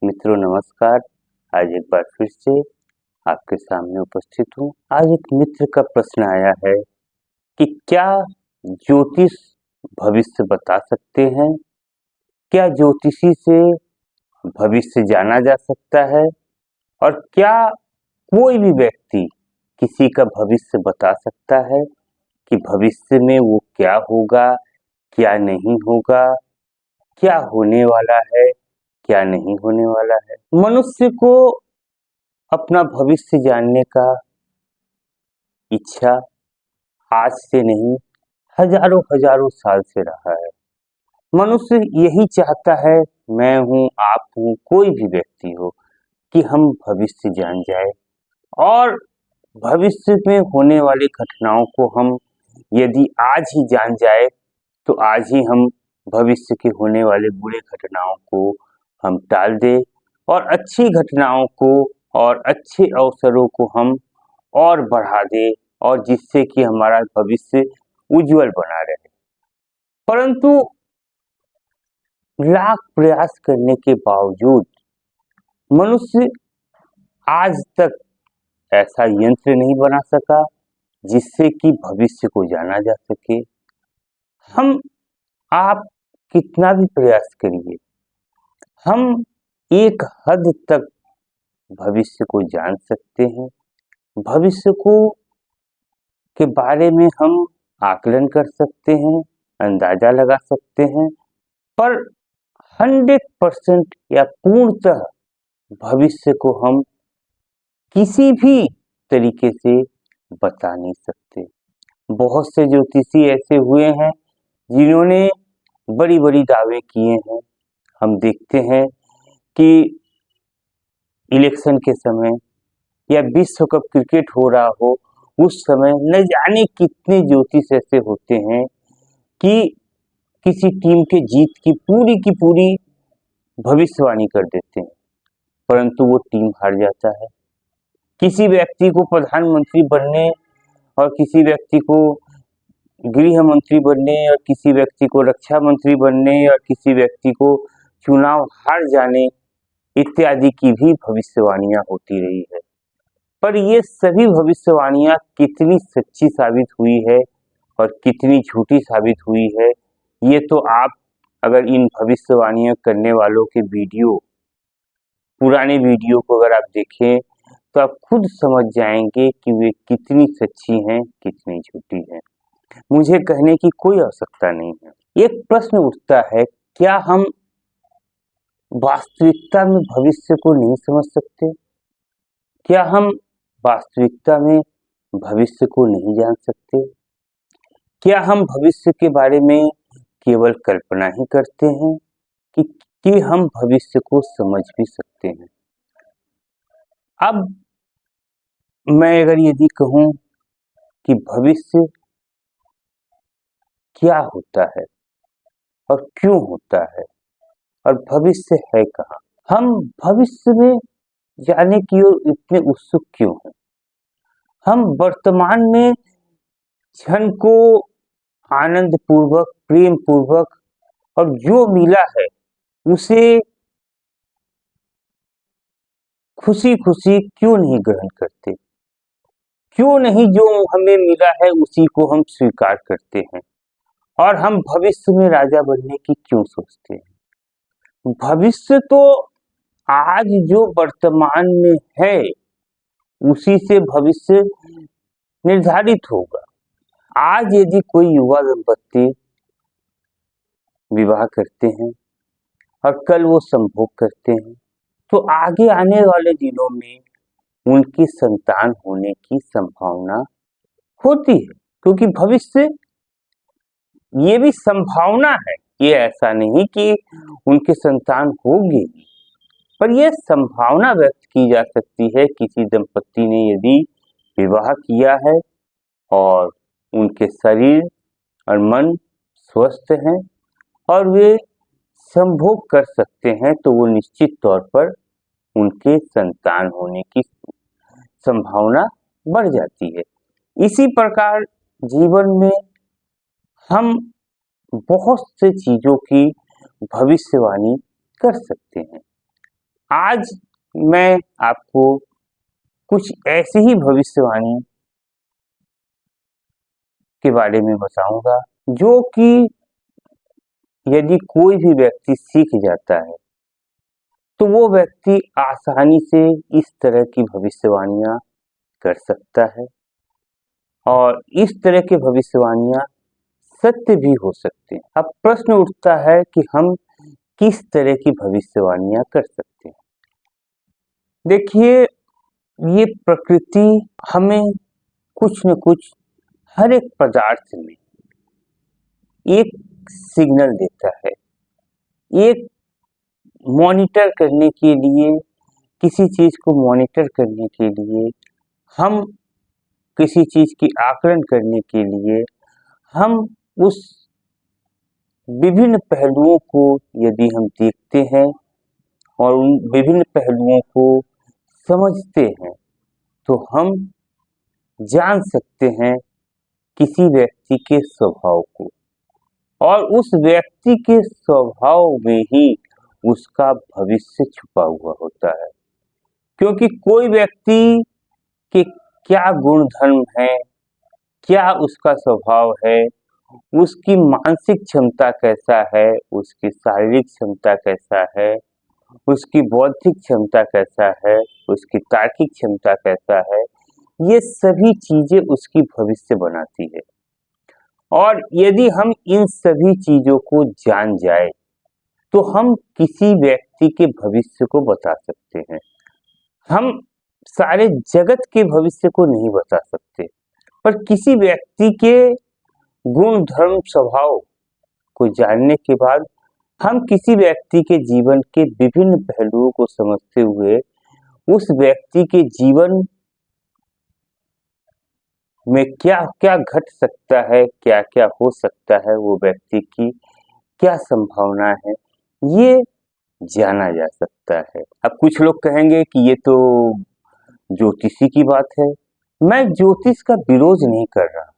मित्रों नमस्कार। आज एक बार फिर से आपके सामने उपस्थित हूँ। आज एक मित्र का प्रश्न आया है कि क्या ज्योतिष भविष्य बता सकते हैं? क्या ज्योतिषी से भविष्य जाना जा सकता है? और क्या कोई भी व्यक्ति किसी का भविष्य बता सकता है कि भविष्य में वो क्या होगा, क्या नहीं होगा, क्या होने वाला है, क्या नहीं होने वाला है? मनुष्य को अपना भविष्य जानने का इच्छा आज से नहीं, हजारों हजारों साल से रहा है। मनुष्य यही चाहता है, मैं हूँ, आप हूँ, कोई भी व्यक्ति हो, कि हम भविष्य जान जाए और भविष्य में होने वाली घटनाओं को हम यदि आज ही जान जाए तो आज ही हम भविष्य के होने वाले बुरे घटनाओं को हम टाल दें और अच्छी घटनाओं को और अच्छे अवसरों को हम और बढ़ा दें और जिससे कि हमारा भविष्य उज्जवल बना रहे। परंतु लाख प्रयास करने के बावजूद मनुष्य आज तक ऐसा यंत्र नहीं बना सका जिससे कि भविष्य को जाना जा सके। हम आप कितना भी प्रयास करिए, हम एक हद तक भविष्य को जान सकते हैं। भविष्य को के बारे में हम आकलन कर सकते हैं, अंदाजा लगा सकते हैं, पर 100% या पूर्णतः भविष्य को हम किसी भी तरीके से बता नहीं सकते। बहुत से ज्योतिषी ऐसे हुए हैं जिन्होंने बड़ी बड़ी दावे किए हैं। हम देखते हैं कि इलेक्शन के समय या विश्व कप क्रिकेट हो रहा हो उस समय न जाने कितने ज्योतिष ऐसे होते हैं कि किसी टीम के जीत की पूरी भविष्यवाणी कर देते हैं, परंतु वो टीम हार जाता है। किसी व्यक्ति को प्रधानमंत्री बनने और किसी व्यक्ति को गृह मंत्री बनने और किसी व्यक्ति को रक्षा मंत्री बनने और किसी व्यक्ति को चुनाव हार जाने इत्यादि की भी भविष्यवाणियां होती रही है। पर ये सभी भविष्यवाणियां कितनी सच्ची साबित हुई है और कितनी झूठी साबित हुई है, ये तो आप अगर इन भविष्यवाणियां करने वालों के पुराने वीडियो को अगर आप देखें तो आप खुद समझ जाएंगे कि वे कितनी सच्ची हैं, कितनी झूठी हैं। मुझे कहने की कोई आवश्यकता नहीं है। एक प्रश्न उठता है, क्या हम वास्तविकता में भविष्य को नहीं समझ सकते? क्या हम वास्तविकता में भविष्य को नहीं जान सकते? क्या हम भविष्य के बारे में केवल कल्पना ही करते हैं कि हम भविष्य को समझ भी सकते हैं? अब मैं अगर यदि कहूं कि भविष्य क्या होता है और क्यों होता है और भविष्य है कहाँ, हम भविष्य में जाने की ओर इतने उत्सुक क्यों हैं? हम वर्तमान में क्षण को आनंद पूर्वक, प्रेम पूर्वक और जो मिला है उसे खुशी खुशी क्यों नहीं ग्रहण करते? क्यों नहीं जो हमें मिला है उसी को हम स्वीकार करते हैं और हम भविष्य में राजा बनने की क्यों सोचते हैं? भविष्य तो आज जो वर्तमान में है उसी से भविष्य निर्धारित होगा। आज यदि कोई युवा दंपत्ति विवाह करते हैं और कल वो संभोग करते हैं तो आगे आने वाले दिनों में उनकी संतान होने की संभावना होती है, क्योंकि भविष्य ये भी संभावना है, ये ऐसा नहीं कि उनकी संतान होगी, पर यह संभावना व्यक्त की जा सकती है। किसी दंपत्ति ने यदि विवाह किया है और उनके शरीर और मन स्वस्थ हैं और वे संभोग कर सकते हैं तो वो निश्चित तौर पर उनके संतान होने की संभावना बढ़ जाती है। इसी प्रकार जीवन में हम बहुत से चीजों की भविष्यवाणी कर सकते हैं। आज मैं आपको कुछ ऐसी ही भविष्यवाणी के बारे में बताऊंगा जो कि यदि कोई भी व्यक्ति सीख जाता है तो वो व्यक्ति आसानी से इस तरह की भविष्यवाणियां कर सकता है और इस तरह की भविष्यवाणियां सत्य भी हो सकती हैं। अब प्रश्न उठता है कि हम किस तरह की भविष्यवाणियां कर सकते हैं। देखिए, ये प्रकृति हमें कुछ न कुछ हर एक पदार्थ में एक सिग्नल देता है, एक मॉनिटर करने के लिए, किसी चीज को मॉनिटर करने के लिए, हम किसी चीज की आकलन करने के लिए हम उस विभिन्न पहलुओं को यदि हम देखते हैं और उन विभिन्न पहलुओं को समझते हैं तो हम जान सकते हैं किसी व्यक्ति के स्वभाव को, और उस व्यक्ति के स्वभाव में ही उसका भविष्य छुपा हुआ होता है। क्योंकि कोई व्यक्ति के क्या गुण धर्म है, क्या उसका स्वभाव है, उसकी मानसिक क्षमता कैसा है, उसकी शारीरिक क्षमता कैसा है, उसकी बौद्धिक क्षमता कैसा है, उसकी तार्किक क्षमता कैसा है, ये सभी चीजें उसकी भविष्य बनाती है। और यदि हम इन सभी चीजों को जान जाए तो हम किसी व्यक्ति के भविष्य को बता सकते हैं। हम सारे जगत के भविष्य को नहीं बता सकते, पर किसी व्यक्ति के गुण धर्म स्वभाव को जानने के बाद हम किसी व्यक्ति के जीवन के विभिन्न पहलुओं को समझते हुए उस व्यक्ति के जीवन में क्या क्या घट सकता है, क्या क्या हो सकता है, वो व्यक्ति की क्या संभावना है, ये जाना जा सकता है। अब कुछ लोग कहेंगे कि ये तो ज्योतिषी की बात है। मैं ज्योतिष का विरोध नहीं कर रहा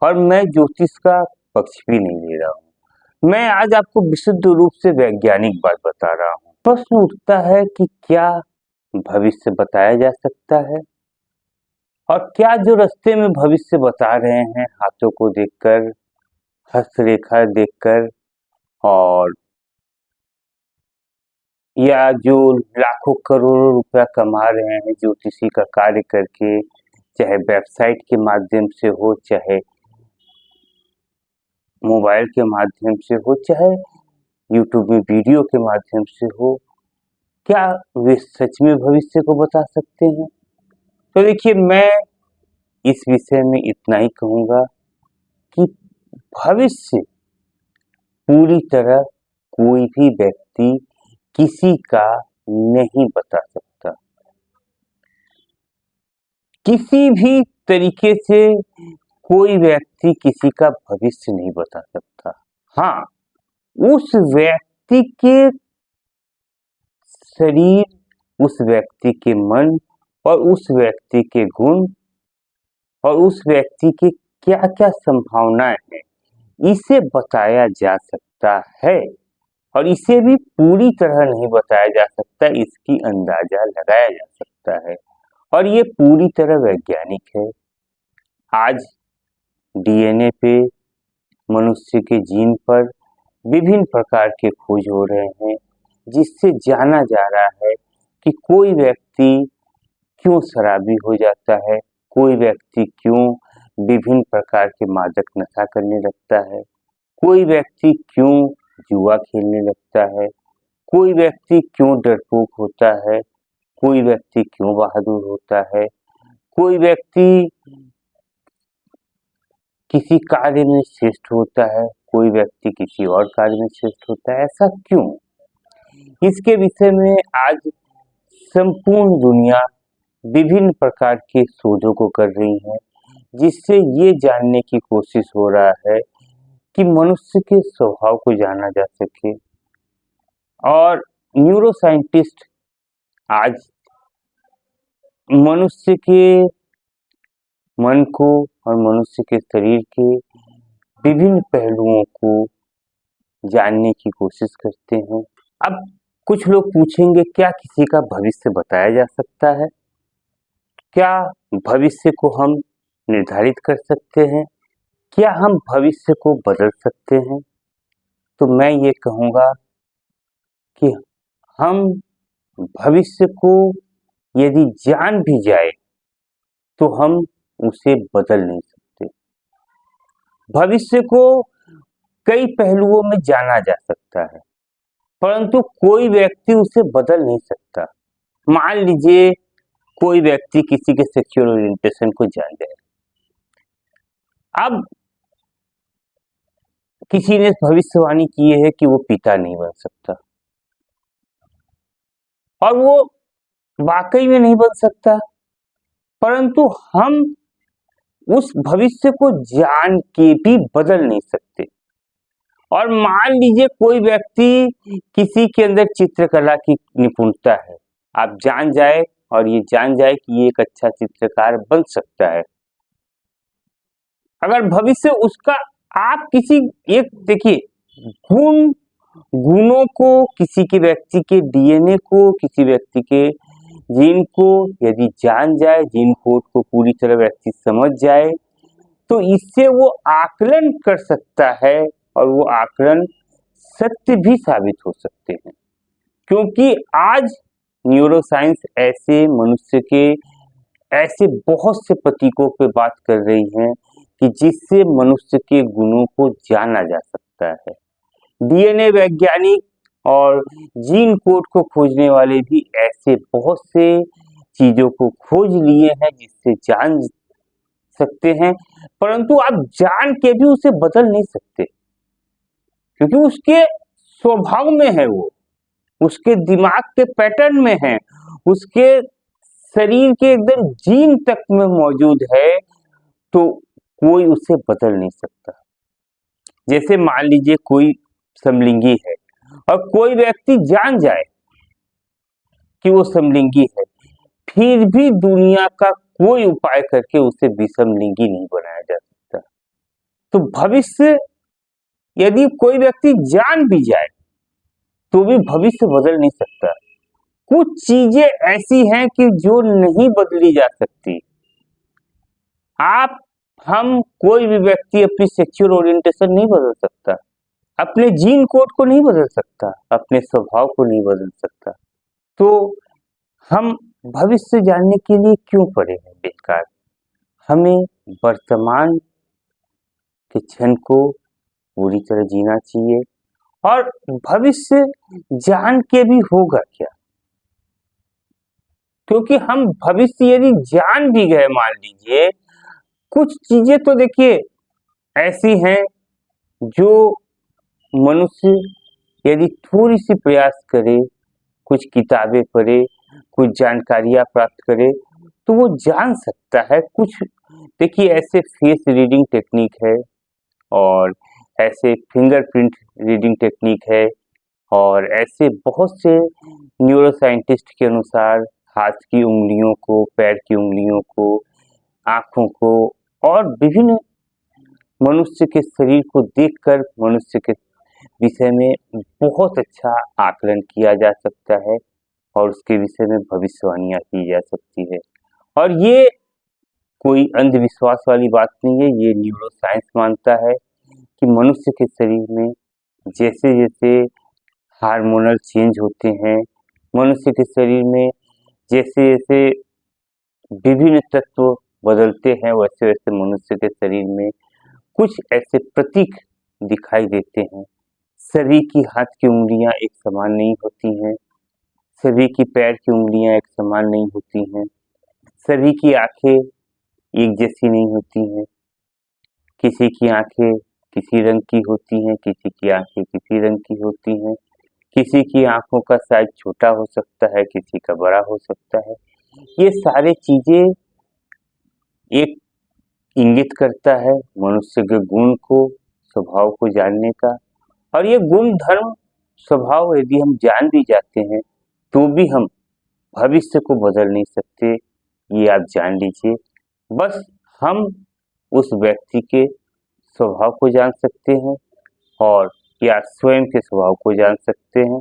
और मैं ज्योतिष का पक्ष भी नहीं ले रहा हूँ। मैं आज आपको विशुद्ध रूप से वैज्ञानिक बात बता रहा हूँ। प्रश्न उठता है कि क्या भविष्य बताया जा सकता है, और क्या जो रास्ते में भविष्य बता रहे हैं हाथों को देखकर, हस्तरेखा देखकर, और या जो लाखों करोड़ों रुपया कमा रहे हैं ज्योतिषी का कार्य करके, चाहे वेबसाइट के माध्यम से हो, चाहे मोबाइल के माध्यम से हो, चाहे यूट्यूब में वीडियो के माध्यम से हो, क्या वे सच में भविष्य को बता सकते हैं? तो देखिए, मैं इस विषय में इतना ही कहूँगा कि भविष्य पूरी तरह कोई भी व्यक्ति किसी का नहीं बता सकता। किसी भी तरीके से कोई व्यक्ति किसी का भविष्य नहीं बता सकता। हाँ, उस व्यक्ति के शरीर, उस व्यक्ति के मन और उस व्यक्ति के गुण और उस व्यक्ति की क्या-क्या संभावनाएं हैं, इसे बताया जा सकता है। और इसे भी पूरी तरह नहीं बताया जा सकता, इसकी अंदाजा लगाया जा सकता है, और ये पूरी तरह वैज्ञानिक है। आज डीएनए पे, मनुष्य के जीन पर विभिन्न प्रकार के खोज हो रहे हैं, जिससे जाना जा रहा है कि कोई व्यक्ति क्यों शराबी हो जाता है, कोई व्यक्ति क्यों विभिन्न प्रकार के मादक नशा करने लगता है, कोई व्यक्ति क्यों जुआ खेलने लगता है, कोई व्यक्ति क्यों डरपोक होता है, कोई व्यक्ति क्यों बहादुर होता है, कोई व्यक्ति किसी कार्य में श्रेष्ठ होता है, कोई व्यक्ति किसी और कार्य में श्रेष्ठ होता है। ऐसा क्यों? इसके विषय में आज संपूर्ण दुनिया विभिन्न प्रकार के शोधों को कर रही है, जिससे ये जानने की कोशिश हो रहा है कि मनुष्य के स्वभाव को जाना जा सके। और न्यूरो साइंटिस्ट आज मनुष्य के मन को और मनुष्य के शरीर के विभिन्न पहलुओं को जानने की कोशिश करते हैं। अब कुछ लोग पूछेंगे, क्या किसी का भविष्य बताया जा सकता है? क्या भविष्य को हम निर्धारित कर सकते हैं? क्या हम भविष्य को बदल सकते हैं? तो मैं ये कहूँगा कि हम भविष्य को यदि जान भी जाए तो हम उसे बदल नहीं सकते। भविष्य को कई पहलुओं में जाना जा सकता है, परंतु कोई व्यक्ति उसे बदल नहीं सकता। मान लीजिए कोई व्यक्ति किसी के सेक्सुअल ओरिएंटेशन को जान जाए। अब किसी ने भविष्यवाणी की है कि वो पिता नहीं बन सकता, और वो वाकई में नहीं बन सकता, परंतु हम उस भविष्य को जान के भी बदल नहीं सकते। और मान लीजिए कोई व्यक्ति किसी के अंदर चित्रकला की निपुणता है, आप जान जाए और ये जान जाए कि ये एक अच्छा चित्रकार बन सकता है। अगर भविष्य उसका, आप किसी एक देखिए गुणों को, किसी के व्यक्ति के डीएनए को, किसी व्यक्ति के जीन को यदि जान जाए, जीन कोड को पूरी तरह व्यक्ति समझ जाए, तो इससे वो आकलन कर सकता है और वो आकलन सत्य भी साबित हो सकते हैं। क्योंकि आज न्यूरोसाइंस ऐसे मनुष्य के ऐसे बहुत से प्रतीकों पे बात कर रही है कि जिससे मनुष्य के गुणों को जाना जा सकता है। डीएनए वैज्ञानिक और जीन कोड को खोजने वाले भी ऐसे बहुत से चीजों को खोज लिए हैं जिससे जान सकते हैं, परंतु आप जान के भी उसे बदल नहीं सकते, क्योंकि उसके स्वभाव में है, वो उसके दिमाग के पैटर्न में है, उसके शरीर के एकदम जीन तक में मौजूद है, तो कोई उसे बदल नहीं सकता। जैसे मान लीजिए कोई समलिंगी है और कोई व्यक्ति जान जाए कि वो समलिंगी है, फिर भी दुनिया का कोई उपाय करके उसे विषमलिंगी नहीं बनाया जा सकता। तो भविष्य यदि कोई व्यक्ति जान भी जाए तो भी भविष्य बदल नहीं सकता। कुछ चीजें ऐसी हैं कि जो नहीं बदली जा सकती। हम कोई भी व्यक्ति अपनी सेक्सुअल ओरिएंटेशन नहीं बदल सकता, अपने जीन कोड को नहीं बदल सकता, अपने स्वभाव को नहीं बदल सकता। तो हम भविष्य जानने के लिए क्यों पढ़े हैं बेकार? हमें वर्तमान के क्षण को पूरी तरह जीना चाहिए। और भविष्य जान के भी होगा क्या? क्योंकि हम भविष्य यदि जान भी गए, मान लीजिए कुछ चीजें तो देखिए ऐसी हैं जो मनुष्य यदि थोड़ी सी प्रयास करे, कुछ किताबें पढ़े, कुछ जानकारियां प्राप्त करे, तो वो जान सकता है। कुछ देखिए ऐसे फेस रीडिंग टेक्निक है और ऐसे फिंगरप्रिंट रीडिंग टेक्निक है, और ऐसे बहुत से न्यूरोसाइंटिस्ट के अनुसार हाथ की उंगलियों को, पैर की उंगलियों को, आंखों को और विभिन्न मनुष्य के शरीर को देखकर मनुष्य के विषय में बहुत अच्छा आकलन किया जा सकता है और उसके विषय में भविष्यवाणियां की जा सकती है। और ये कोई अंधविश्वास वाली बात नहीं है, ये न्यूरोसाइंस मानता है कि मनुष्य के शरीर में जैसे जैसे हार्मोनल चेंज होते हैं, मनुष्य के शरीर में जैसे जैसे विभिन्न तत्व बदलते हैं, वैसे वैसे मनुष्य के शरीर में कुछ ऐसे प्रतीक दिखाई देते हैं। सभी की हाथ की उंगलियां एक समान नहीं होती हैं, सभी की पैर की उंगलियां एक समान नहीं होती हैं, सभी की आंखें एक जैसी नहीं होती हैं। किसी की आंखें किसी रंग की होती हैं, किसी की आंखें किसी रंग की होती हैं, किसी की आंखों का साइज छोटा हो सकता है, किसी का बड़ा हो सकता है। ये सारे चीजें एक इंगित करता है मनुष्य के गुण को, स्वभाव को जानने का। और ये गुण धर्म स्वभाव यदि हम जान भी जाते हैं तो भी हम भविष्य को बदल नहीं सकते, ये आप जान लीजिए। बस हम उस व्यक्ति के स्वभाव को जान सकते हैं और या स्वयं के स्वभाव को जान सकते हैं।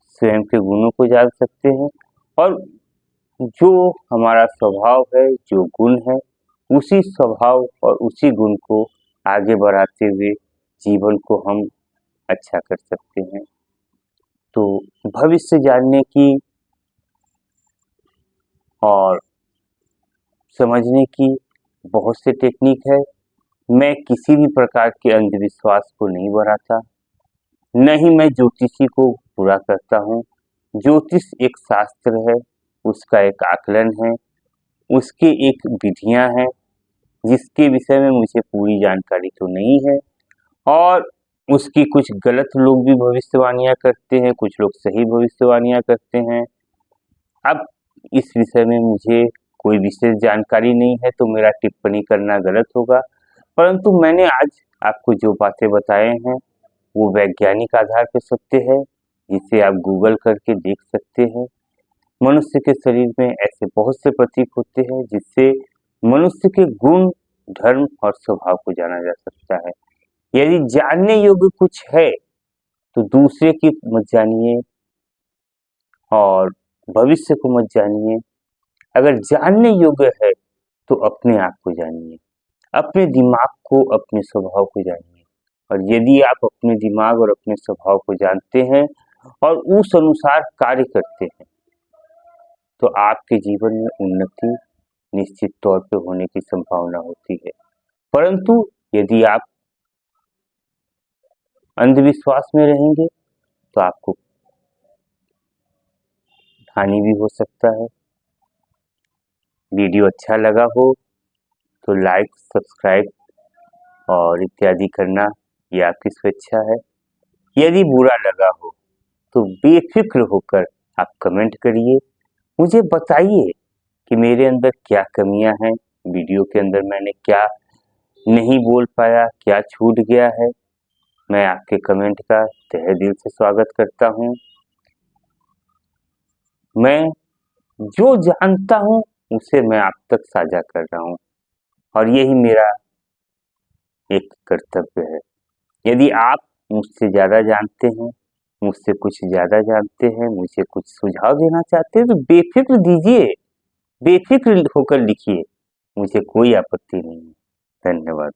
स्वयं के गुणों को जान सकते हैं और जो हमारा स्वभाव है, जो गुण है, उसी स्वभाव और उसी गुण को आगे बढ़ाते हुए जीवन को हम अच्छा कर सकते हैं। तो भविष्य जानने की और समझने की बहुत से टेक्निक है। मैं किसी भी प्रकार के अंधविश्वास को नहीं बढ़ाता, न ही मैं ज्योतिषी को बुरा करता हूँ। ज्योतिष एक शास्त्र है, उसका एक आकलन है, उसकी एक विधियाँ हैं, जिसके विषय में मुझे पूरी जानकारी तो नहीं है और उसकी कुछ गलत लोग भी भविष्यवाणियाँ करते हैं, कुछ लोग सही भविष्यवाणियाँ करते हैं। अब इस विषय में मुझे कोई विशेष जानकारी नहीं है, तो मेरा टिप्पणी करना गलत होगा। परंतु मैंने आज आपको जो बातें बताए हैं, वो वैज्ञानिक आधार पर सत्य है, जिसे आप गूगल करके देख सकते हैं। मनुष्य के शरीर में ऐसे बहुत से प्रतीक होते हैं, जिससे मनुष्य के गुण, धर्म और स्वभाव को जाना जा सकता है। यदि जानने योग्य कुछ है, तो दूसरे की मत जानिए और भविष्य को मत जानिए। अगर जानने योग्य है, तो अपने आप को जानिए, अपने दिमाग को, अपने स्वभाव को जानिए। और यदि आप अपने दिमाग और अपने स्वभाव को जानते हैं और उस अनुसार कार्य करते हैं, तो आपके जीवन में उन्नति निश्चित तौर पे होने की संभावना होती है। परंतु यदि आप अंधविश्वास में रहेंगे, तो आपको हानि भी हो सकता है। वीडियो अच्छा लगा हो तो लाइक, सब्सक्राइब और इत्यादि करना, ये आपकी स्वेच्छा है। यदि बुरा लगा हो तो बेफिक्र होकर आप कमेंट करिए, मुझे बताइए कि मेरे अंदर क्या कमियां हैं, वीडियो के अंदर मैंने क्या नहीं बोल पाया, क्या छूट गया है। मैं आपके कमेंट का तहे दिल से स्वागत करता हूँ। मैं जो जानता हूँ उसे मैं आप तक साझा कर रहा हूँ और यही मेरा एक कर्तव्य है। यदि आप मुझसे ज़्यादा जानते हैं, मुझसे कुछ ज़्यादा जानते हैं, मुझे कुछ सुझाव देना चाहते हैं, तो बेफिक्र दीजिए, बेफिक्र होकर लिखिए, मुझे कोई आपत्ति नहीं है। धन्यवाद।